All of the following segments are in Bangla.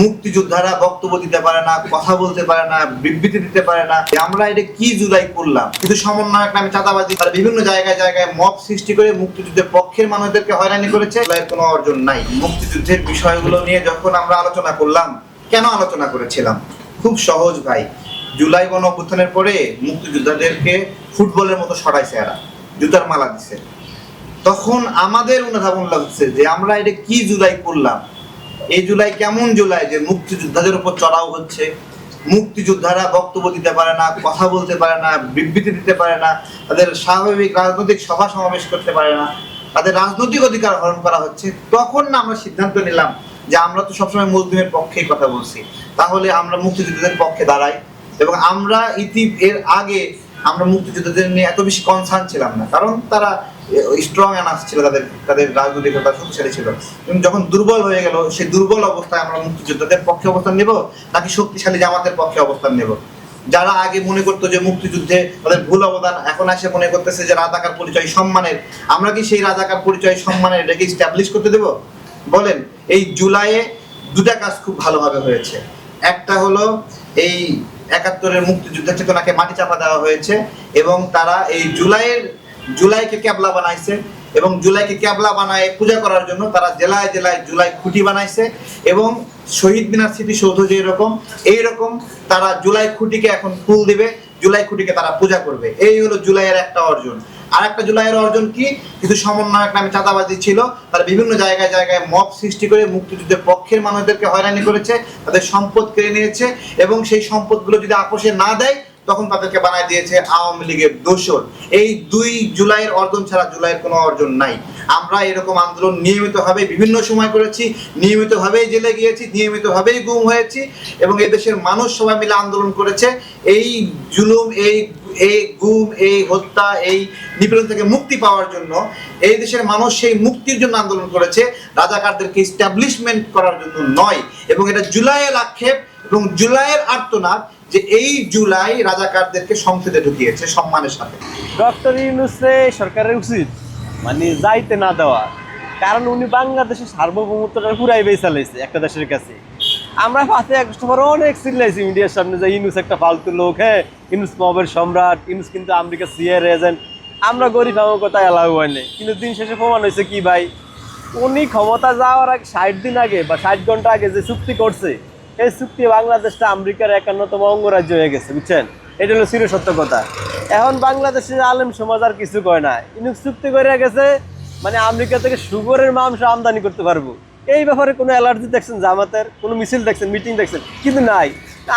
মুক্তিযোদ্ধারা বক্তব্য দিতে পারে না, কথা বলতে পারে না, বিবৃতি দিতে পারে না। আমরা এটা কি জুলাই করলাম? কিন্তু সমন্বয়ক নামে চাঁদাবাজি, তারা বিভিন্ন জায়গায় জায়গায় মব সৃষ্টি করে মুক্তিযুদ্ধের পক্ষের মানুষদেরকে হয়রানি করেছে। জুলাইয়ের কোনো অর্জন নাই। মুক্তিযুদ্ধের বিষয়গুলো নিয়ে যখন আমরা আলোচনা করলাম, কেন আলোচনা করেছিলাম? খুব সহজ ভাই। জুলাই গণ অভ্যুত্থানের পরে মুক্তিযোদ্ধাদেরকে ফুটবলের মতো সরাইছে, এরা জুতার মালা দিছে। তখন আমাদের অনুধাবন লাগছে যে আমরা এটা কি জুলাই করলাম? এই জুলাই কেমন জুলাই যে মুক্তিযোদ্ধাদের উপর চড়াও হচ্ছে, মুক্তিযোদ্ধারা বক্তব্য দিতে পারে না, কথা বলতে পারে না, বিবৃতি দিতে পারে না, তাদের স্বাভাবিক রাজনৈতিক সভা সমাবেশ করতে পারে না, তাদের রাজনৈতিক অধিকার হরণ করা হচ্ছে। তখন না আমরা সিদ্ধান্ত নিলাম যে আমরা তো সবসময় মজলুমের পক্ষেই কথা বলছি, তাহলে আমরা মুক্তিযোদ্ধাদের পক্ষে দাঁড়াই। এবং আমরা এর আগে আমরা মুক্তিযোদ্ধাদের নিয়ে এত বেশি কনসার্ন ছিলাম না, কারণ তারা স্ট্রং এনাফ ছিল, তাদের রাজনৈতিকতা শক্তিশালী ছিল। কিন্তু যখন দুর্বল হয়ে গেল, সেই দুর্বল অবস্থায় আমরা মুক্তিযোদ্ধাদের পক্ষে অবস্থান নেব নাকি শক্তিশালী জামাতের পক্ষে অবস্থান নেব? যারা আগে মনে করতো যে মুক্তিযুদ্ধে তাদের ভুল অবদান, এখন এসে মনে করতেছে যে রাজাকার পরিচয় সম্মানের। আমরা কি সেই রাজাকার পরিচয় সম্মানের এটাকে স্ট্যাবলিশ করতে দেব? বলেন। এই জুলাইয়ে দুটা কাজ খুব ভালোভাবে হয়েছে। একটা হলো এই ৭১-এর মুক্তিযুদ্ধের চেতনাকে মাটি চাপা দেওয়া হয়েছে, এবং তারা এই জুলাইকে ক্যাবলা বানাইছে, এবং জুলাইকে ক্যাবলা বানায় পূজা করার জন্য তারা জেলায় জেলায় জুলাই খুঁটি বানাইছে। এবং শহীদ মিনার স্মৃতিসৌধ যে এরকম, এইরকম তারা জুলাই খুঁটিকে এখন ফুল দিবে, জুলাই খুঁটিকে তারা পূজা করবে। এই হলো জুলাইয়ের একটা অর্জন। আর একটা জুলাইয়ের অর্জন কি? কিছু সমন্বয়ক নামে চাঁদাবাজি ছিল, তারা বিভিন্ন জায়গায় জায়গায় মব সৃষ্টি করে মুক্তিযুদ্ধের পক্ষের মানুষদেরকে হয়রানি করেছে, তাদের সম্পদ কেড়ে নিয়েছে, এবং সেই সম্পদগুলো যদি আপোষে না দেয় তখন তাদেরকে বানায় দিয়েছে আওয়ামী লীগের দোসর। এই ২ জুলাইয়ের অর্জন ছাড়া জুলাইয়ের কোনো অর্জন নাই। আমরা এরকম আন্দোলন নিয়মিতভাবে বিভিন্ন সময় করেছি, নিয়মিতভাবেই জেলে গিয়েছি, নিয়মিতভাবেই গুম হয়েছি, এবং এই দেশের মানুষ সবাই মিলে আন্দোলন করেছে এই জুলুম, এই গুম, এই হত্যা, এই নিপীড়ন থেকে মুক্তি পাওয়ার জন্য। এই দেশের মানুষ সেই মুক্তির জন্য আন্দোলন করেছে, রাজাকারদেরকে এস্টাবলিশমেন্ট করার জন্য নয়। এবং এটা জুলাইয়ের আক্ষেপ এবং জুলাইয়ের আর্তনাদ যে এই জুলাই রাজাকারদেরকে সংসদে ঢুকিয়েছে সম্মানের সাথে। ডক্টর ইউনূসকে সরকারের উচিত মানে যাইতে না দেওয়া, কারণ উনি বাংলাদেশের সার্বভৌমত্বটা পুরাই বেচালাইছে একটা দেশের কাছে। আমরা ৫ই আগস্ট পরে অনেক চিল্লাইছি মিডিয়ার সামনে যে ইউনূস একটা ফালতু লোক, হ্যাঁ ইউনূস মবের সম্রাট, ইউনূস কিন্তু আমেরিকা সিআইএর এজেন্ট। আমরা গরিব আমার কথা এলাও হয়নি, কিন্তু দিন শেষে প্রমাণ হয়েছে কি ভাই, উনি ক্ষমতা যাওয়ার আগে ৬০ দিন আগে বা ৬০ ঘন্টা আগে যে চুক্তি করছে, এই চুক্তি বাংলাদেশটা আমেরিকার ৫১তম অঙ্গরাজ্য হয়ে গেছে, বুঝছেন? এটা হলো চিরসত্য কথা। এখন বাংলাদেশের আলেম সমাজ আর কিছু কয় না, ইউনূস চুক্তি করে গেছে মানে আমেরিকা থেকে সুগরের মাংস আমদানি করতে পারবো। এই ব্যাপারে কোনো অ্যালার্জি দেখছেন জামাতের? কোনো মিছিল দেখছেন, মিটিং দেখছেন? কিন্তু নাই।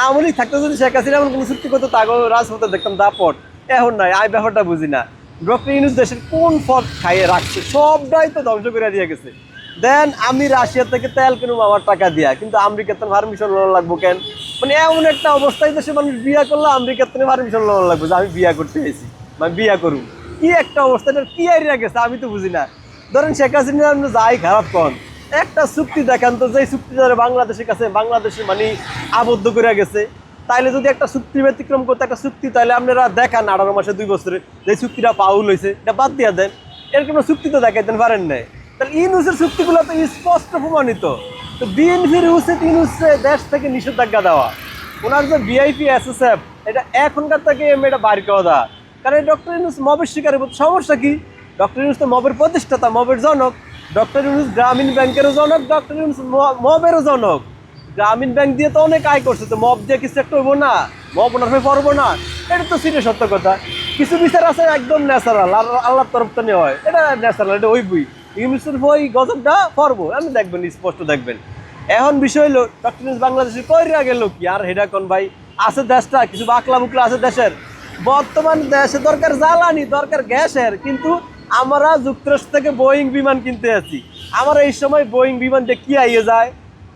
আওয়ামী লীগ থাকতে যদি শেখ হাসিনা এমন কোনো চুক্তি করতো তাকে রাজপথে দেখতাম দাপট। এখন নাই, এই ব্যাপারটা বুঝি না। ডক্টর ইউনূস দেশের কোন ফল খাইয়ে রাখছে? সবটাই তো ধ্বংস করে দিয়ে গেছে। দেন আমি রাশিয়া থেকে তেল কিনুম আমার টাকা দিয়া, কিন্তু আমেরিকার তো পারমিশন লোন লাগবো কেন? মানে এমন একটা অবস্থায় দেশে মানুষ বিয়া করলে আমেরিকার থেকে পারমিশন লোন লাগবে যে আমি বিয়া করতে এসেছি, মানে বিয়া করুন। কি একটা অবস্থাটা কি আইডিয়া গেছে আমি তো বুঝি না। ধরেন শেখ হাসিনা যাই খারাপ কন, একটা চুক্তি দেখান তো, যে চুক্তি ধরে বাংলাদেশের কাছে বাংলাদেশে মানে আবদ্ধ করে গেছে। তাইলে যদি একটা চুক্তি ব্যতিক্রম করতে একটা চুক্তি, তাহলে আপনারা দেখান ১৮ মাসে ২ বছরে যে চুক্তিটা পাউল হয়েছে, এটা বাদ দিয়া দেন। এরকম চুক্তি তো দেখাইতেন পারেন নাই। তাহলে ইউনূসের চুক্তিগুলো তো স্পষ্ট প্রমাণিত। তো বিএনপির উচিত ইউনূসকে দেশ থেকে নিষেধাজ্ঞা দেওয়া। ওনার যে ভিআইপি এসএসএফ, এটা এখনকার থেকে এটা বাইর করে দেওয়া। কারণ ডক্টর ইউনূস মবের শিকারের সমস্যা কি? ডক্টর ইউনূস তো মবের প্রতিষ্ঠাতা, মবের জনক। ডক্টর ইউনূস গ্রামীণ ব্যাংকেরও জনক, ডক্টর ইউনূস মবেরও জনক। গ্রামীণ ব্যাংক দিয়ে তো অনেক আয় করছে, তো মব দিয়ে কিছু একটা হইব না? মব ওনার হয়ে পড়বো না? এটা তো সিরিয়াস সত্য কথা। কিছু বিচার আছে একদম ন্যাচারাল, আর আল্লাহর তরফ তো নেওয়া হয়, এটা ন্যাচারাল, এটা হইবই। ইউনূসের বই গজবটা পড়বো, আপনি দেখবেন, স্পষ্ট দেখবেন। এখন বিষয় হলো ডক্টর ইউনূস বাংলাদেশে কইরা গেল কি? আর হেডা কোন ভাই আছে দেশটা, কিছু বাকলা বুকলা আছে দেশের। বর্তমান দেশে দরকার জ্বালানি, দরকার গ্যাসের, কিন্তু আমরা যুক্তরাষ্ট্র থেকে বোয়িং বিমান কিনতে আছি। আমরা এই সময় বোয়িং বিমান দিয়ে কি আইয়ে যায়?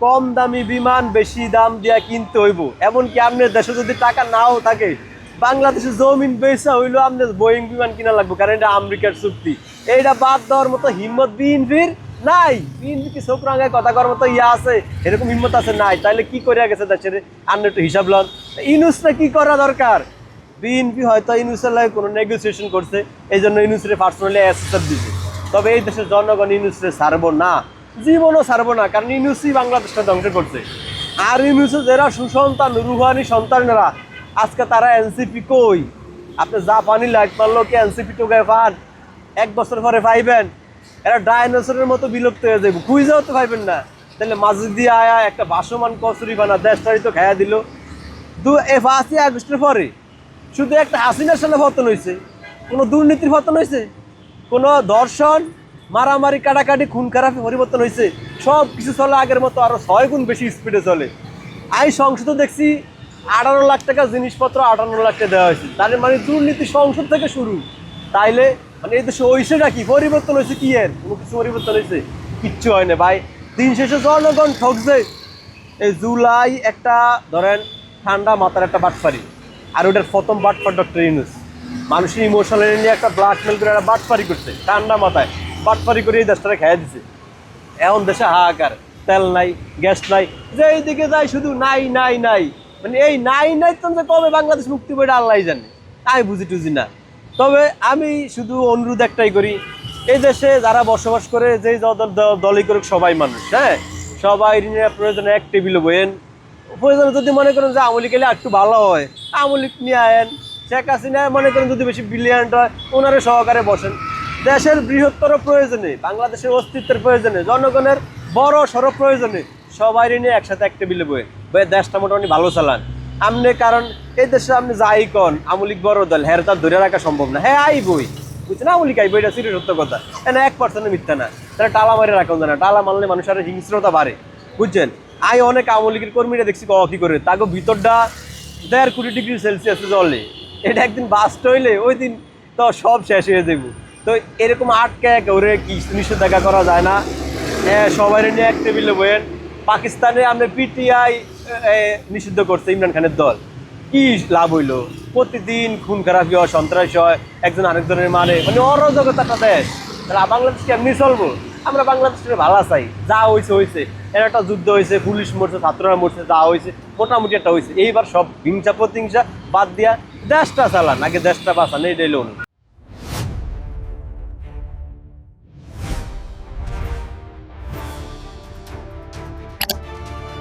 কম দামি বিমান বেশি দাম দিয়া কিনতে হইব। এমনকি আপনার দেশে যদি টাকা নাও থাকে, বাংলাদেশে জমিন বেচা হইলো আপনার বোয়িং বিমান কিনা লাগবে, কারণ এটা আমেরিকার চুক্তি। এইটা বাদ দেওয়ার মতো হিম্মত বিএনপির নাই। বিএনপি কি চোখ রাঙায় কথা করার মতো ইয়া আছে? এরকম হিম্মত আছে? নাই। তাইলে কি করে গেছে দেশের? আপনি একটু হিসাব লন। ইউনূসটা কি করা দরকার? বিএনপি হয়তো ইউনূসের লাগে কোনো নেগোসিয়েশন করছে, এই জন্য ইউনূসরে পার্সোনালি অ্যাসেসর দিছে। তবে এই দেশের জনগণ ইউনূসরে ছাড়বো না, জীবনও ছাড়বো না, কারণ ইউনূসই বাংলাদেশটা ধ্বংস করছে। আর ইউনুসের যারা সুসন্তান রুহানি সন্তানেরা আজকে তারা এনসিপি কই? আপনি জাপানি লাইট মারলো কি এনসিপি টোকায় পান? 1 বছর পরে পাইবেন? এরা ডাইনোসরের মতো বিলুপ্ত হয়ে যাবে, খুঁজেও তো পাইবেন না। তাহলে মাঝে দিয়ে আয়া একটা ভাসমান কচুরি বানা দেশটাই তো খাইয়া দিল। 5ই আগস্টের পরে শুধু একটা হাসিনার সামনে পতন হয়েছে, কোনো দুর্নীতির পতন হয়েছে? কোনো ধর্ষণ, মারামারি, কাটাকাটি, খুন খারাপি পরিবর্তন হয়েছে? সব কিছু চলে আগের মতো, আরো 6 গুণ বেশি স্পিডে চলে। আমি সংসদে দেখছি 18 লাখ টাকা জিনিসপত্র 58 লাখ টাকা দেওয়া হয়েছে। তার মানে দুর্নীতি সংসদ থেকে শুরু। তাইলে মানে এই দেশে হয়েছেটা কি? পরিবর্তন হয়েছে কি? এর কোনো কিছু পরিবর্তন হয়েছে? কিচ্ছু হয় না ভাই। দিন শেষে জনগণ ঠকছে। এই জুলাই একটা ধরেন ঠান্ডা মাথার একটা বাটপারি, আর ওটার প্রথম বাটপার ডক্টর ইউনূস। মানুষের ইমোশনাল নিয়ে একটা ব্ল্যাকমেল করে একটা বাটপারি করছে, ঠান্ডা মাথায় বাটপারি করে এই দেশটাকে খেয়ে দিছে। এখন দেশে হাহাকার, তেল নাই, গ্যাস নাই, যে এইদিকে যাই শুধু নাই নাই নাই। মানে এই নাই নাই তো যে কবে বাংলাদেশ মুক্তি পাবে আল্লাহ জানে, আমি বুঝি টুঝি না। তবে আমি শুধু অনুরোধ একটাই করি, এই দেশে যারা বসবাস করে, যেই দলই করুক সবাই মানুষ, হ্যাঁ, সবাই নিয়ে প্রয়োজনে এক টেবিলে বইয়েন। প্রয়োজনে যদি মনে করেন যে আওয়ামী লীগ এলে একটু ভালো হয়, আওয়ামী লীগ নিয়ে আয়েন। শেখ হাসিনা মনে করেন যদি বেশি ব্রিলিয়ান্ট হয়, ওনারে সহকারে বসেন। দেশের বৃহত্তর প্রয়োজনে, বাংলাদেশের অস্তিত্বের প্রয়োজনে, জনগণের বড় সড়ো প্রয়োজনে সবাই নিয়ে একসাথে এক টেবিলে বয়ে দেশটা মোটামুটি ভালো চালান আমনে। কারণ এই দেশে আপনি যাই কন, আওয়ামী লীগ বড় দল, হ্যাঁ তার ধরে রাখা সম্ভব না। হ্যাঁ আইবই, বুঝছেন, আওয়ামী লীগ আইবই, এটা সিরিয়াস সত্য কথা। এটা 1% মিথ্যা না। তারা টালা মারে রাখুন না, টালা মারলে মানুষের হিংস্রতা বাড়ে, বুঝছেন। আমি অনেক আওয়ামী লীগের কর্মীরা দেখছি কি করে, তাকে ভিতরটা 1.5 কোটি ডিগ্রি সেলসিয়াসে জ্বলে। এটা একদিন বাস্ট হইলে ওই দিন তো সব শেষ হয়ে যাবো। তো এরকম আটকে ওরে কি নিষেধাজ্ঞা করা যায় না? সবাই নিয়ে এক টেবিলে বইয়েন। পাকিস্তানে আমরা পিটিআই নিষিদ্ধ করছে ইমরান খানের দল, কি লাভ হইলো? প্রতিদিন খুন খারাপি হয়, সন্ত্রাস হয়, একজন আরেকজনের মানে অরাজকতা একটা দেশ। তাহলে বাংলাদেশ কেমনি চলবো? আমরা বাংলাদেশের ভালো চাই, যা হয়েছে হয়েছে। এর একটা যুদ্ধ হয়েছে, পুলিশ মরছে, ছাত্ররা মরছে, যা হয়েছে মোটামুটি একটা হয়েছে। এইবার সব হিংসা প্রতিহিংসা বাদ দিয়া দেশটা চালান, আগে দেশটা বাঁচান, এইটাই লোন।